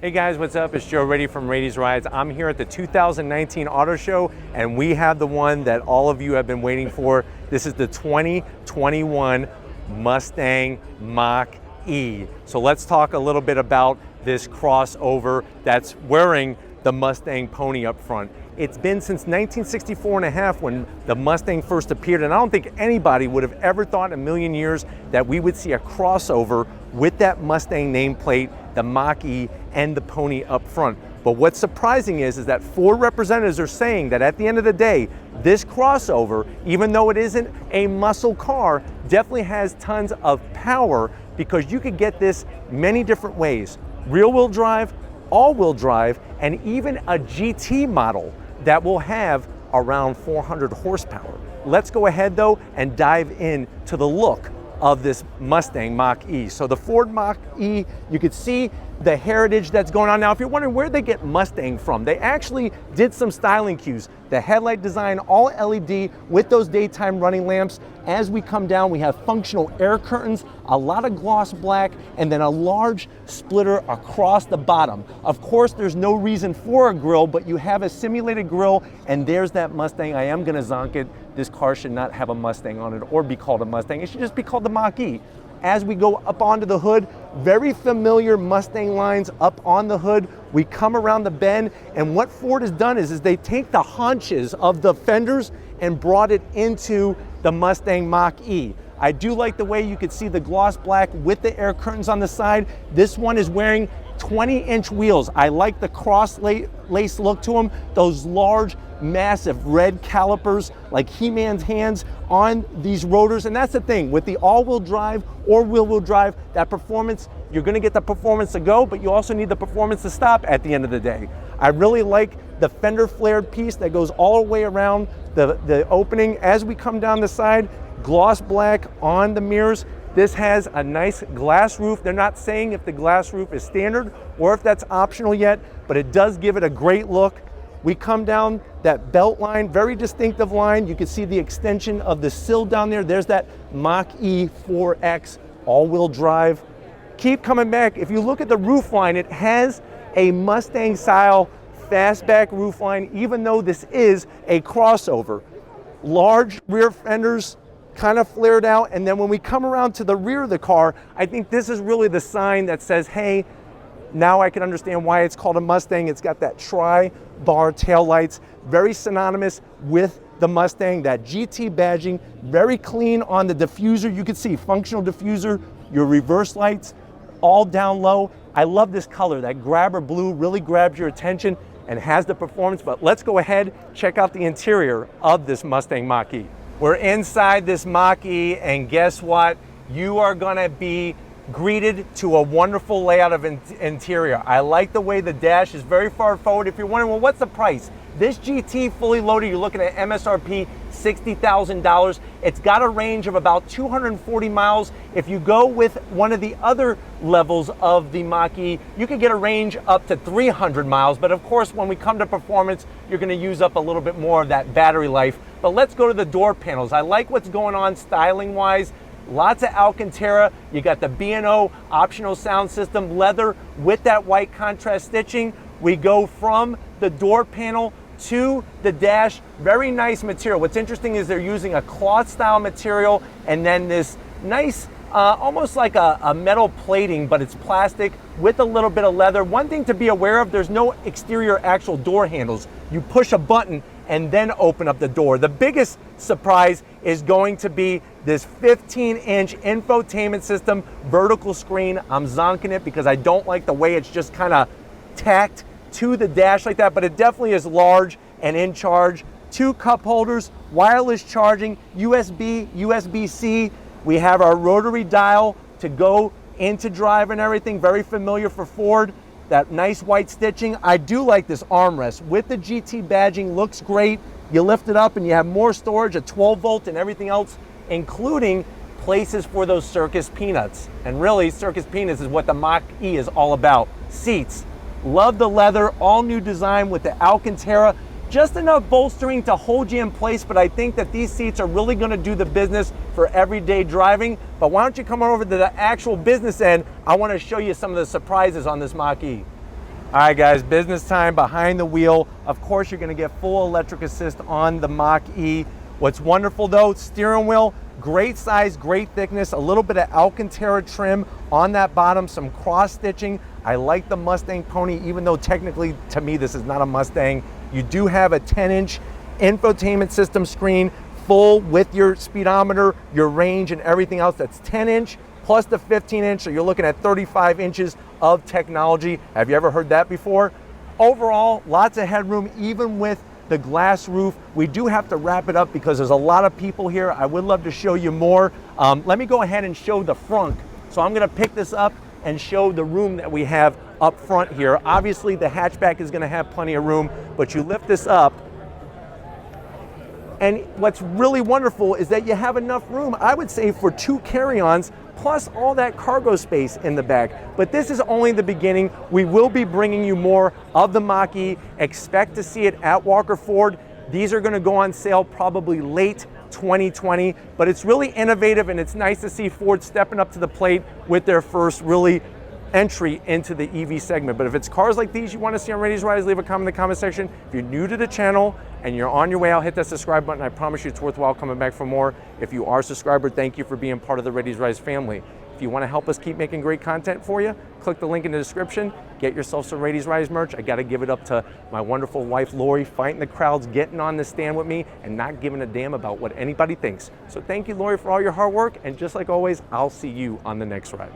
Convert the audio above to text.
Hey guys, what's up? It's Joe Rady from Rady's Rides. I'm here at the 2019 Auto Show, and we have the one that all of you have been waiting for. This is the 2021 Mustang Mach E. So let's talk a little bit about this crossover that's wearing the Mustang pony up front. It's been since 1964 and a half when the Mustang first appeared, and I don't think anybody would have ever thought in a million years that we would see a crossover with that Mustang nameplate, the Mach E, and the pony up front. But what's surprising is that Ford representatives are saying that at the end of the day, this crossover, even though it isn't a muscle car, definitely has tons of power because you could get this many different ways. Rear-wheel drive, all-wheel drive, and even a GT model that will have around 400 horsepower. Let's go ahead though and dive into the look of this Mustang Mach E. So the Ford Mach E, you could see the heritage that's going on. Now, if you're wondering where they get Mustang from, they actually did some styling cues. The headlight design, all LED with those daytime running lamps. As we come down, we have functional air curtains, a lot of gloss black, and then a large splitter across the bottom. Of course, there's no reason for a grille, but you have a simulated grille, and there's that Mustang. I am gonna zonk it. This car should not have a Mustang on it or be called a Mustang. It should just be called the Mach E. As we go up onto the hood, very familiar Mustang lines up on the hood. We come around the bend, and what Ford has done is they take the haunches of the fenders and brought it into the Mustang Mach E. I do like the way you could see the gloss black with the air curtains on the side. This one is wearing 20-inch wheels. I like the cross-lace look to them, those large, massive red calipers like He-Man's hands on these rotors. And that's the thing, with the all-wheel drive or wheel-wheel drive, that performance, you're gonna get the performance to go, but you also need the performance to stop at the end of the day. I really like the fender flared piece that goes all the way around the opening. As we come down the side, gloss black on the mirrors. This has a nice glass roof. They're not saying if the glass roof is standard or if that's optional yet, but it does give it a great look. We come down that belt line, very distinctive line. You can see the extension of the sill down there. There's that Mach E 4X all-wheel drive. Keep coming back. If you look at the roof line, it has a Mustang style fastback roof line, even though this is a crossover. Large rear fenders, kind of flared out, and then when we come around to the rear of the car, I think this is really the sign that says, hey, now I can understand why it's called a Mustang. It's got that tri-bar taillights, very synonymous with the Mustang, that GT badging, very clean on the diffuser. You can see functional diffuser, your reverse lights, all down low. I love this color, that grabber blue really grabs your attention and has the performance, but let's go ahead, check out the interior of this Mustang Mach E. We're inside this Mach E, and guess what? You are gonna be greeted to a wonderful layout of interior. I like the way the dash is very far forward. If you're wondering, well, what's the price? This GT fully loaded, you're looking at MSRP $60,000. It's got a range of about 240 miles. If you go with one of the other levels of the Mach E, you could get a range up to 300 miles. But of course, when we come to performance, you're gonna use up a little bit more of that battery life. But let's go to the door panels. I like what's going on styling-wise. Lots of Alcantara. You got the B&O optional sound system, leather with that white contrast stitching. We go from the door panel to the dash. Very nice material. What's interesting is they're using a cloth style material and then this nice, almost like a metal plating, but it's plastic with a little bit of leather. One thing to be aware of, there's no exterior actual door handles. You push a button and then open up the door. The biggest surprise is going to be this 15-inch infotainment system, vertical screen. I'm zonking it because I don't like the way it's just kind of tacked to the dash like that, but it definitely is large and in charge. 2 cup holders, wireless charging, USB, USB-C. We have our rotary dial to go into drive and everything, very familiar for Ford. That nice white stitching. I do like this armrest with the GT badging, looks great. You lift it up and you have more storage, a 12 volt and everything else, including places for those circus peanuts. And really, circus peanuts is what the Mach E is all about. Seats, love the leather, all new design with the Alcantara. Just enough bolstering to hold you in place, but I think that these seats are really gonna do the business for everyday driving. But why don't you come over to the actual business end? I wanna show you some of the surprises on this Mach E. All right, guys, business time behind the wheel. Of course, you're gonna get full electric assist on the Mach E. What's wonderful though, steering wheel, great size, great thickness, a little bit of Alcantara trim on that bottom, some cross stitching. I like the Mustang Pony, even though technically to me this is not a Mustang. You do have a 10-inch infotainment system screen, full with your speedometer, your range, and everything else. That's 10-inch plus the 15-inch, so you're looking at 35 inches of technology. Have you ever heard that before? Overall, lots of headroom, even with the glass roof. We do have to wrap it up because there's a lot of people here. I would love to show you more. Let me go ahead and show the front. So I'm gonna pick this up and show the room that we have up front here. Obviously, the hatchback is gonna have plenty of room, but you lift this up, and what's really wonderful is that you have enough room, I would say, for 2 carry-ons, plus all that cargo space in the back. But this is only the beginning. We will be bringing you more of the Mach E. Expect to see it at Walker Ford. These are gonna go on sale probably late 2020, but it's really innovative, and it's nice to see Ford stepping up to the plate with their first really entry into the EV segment. But if it's cars like these you want to see on Rady's Rise, leave a comment in the comment section. If you're new to the channel and you're on your way out, hit that subscribe button. I promise you it's worthwhile coming back for more. If you are a subscriber, thank you for being part of the Rady's Rise family. If you want to help us keep making great content for you, click the link in the description. Get yourself some Rady's Rise merch. I got to give it up to my wonderful wife, Lori, fighting the crowds, getting on the stand with me, and not giving a damn about what anybody thinks. So thank you, Lori, for all your hard work. And just like always, I'll see you on the next ride.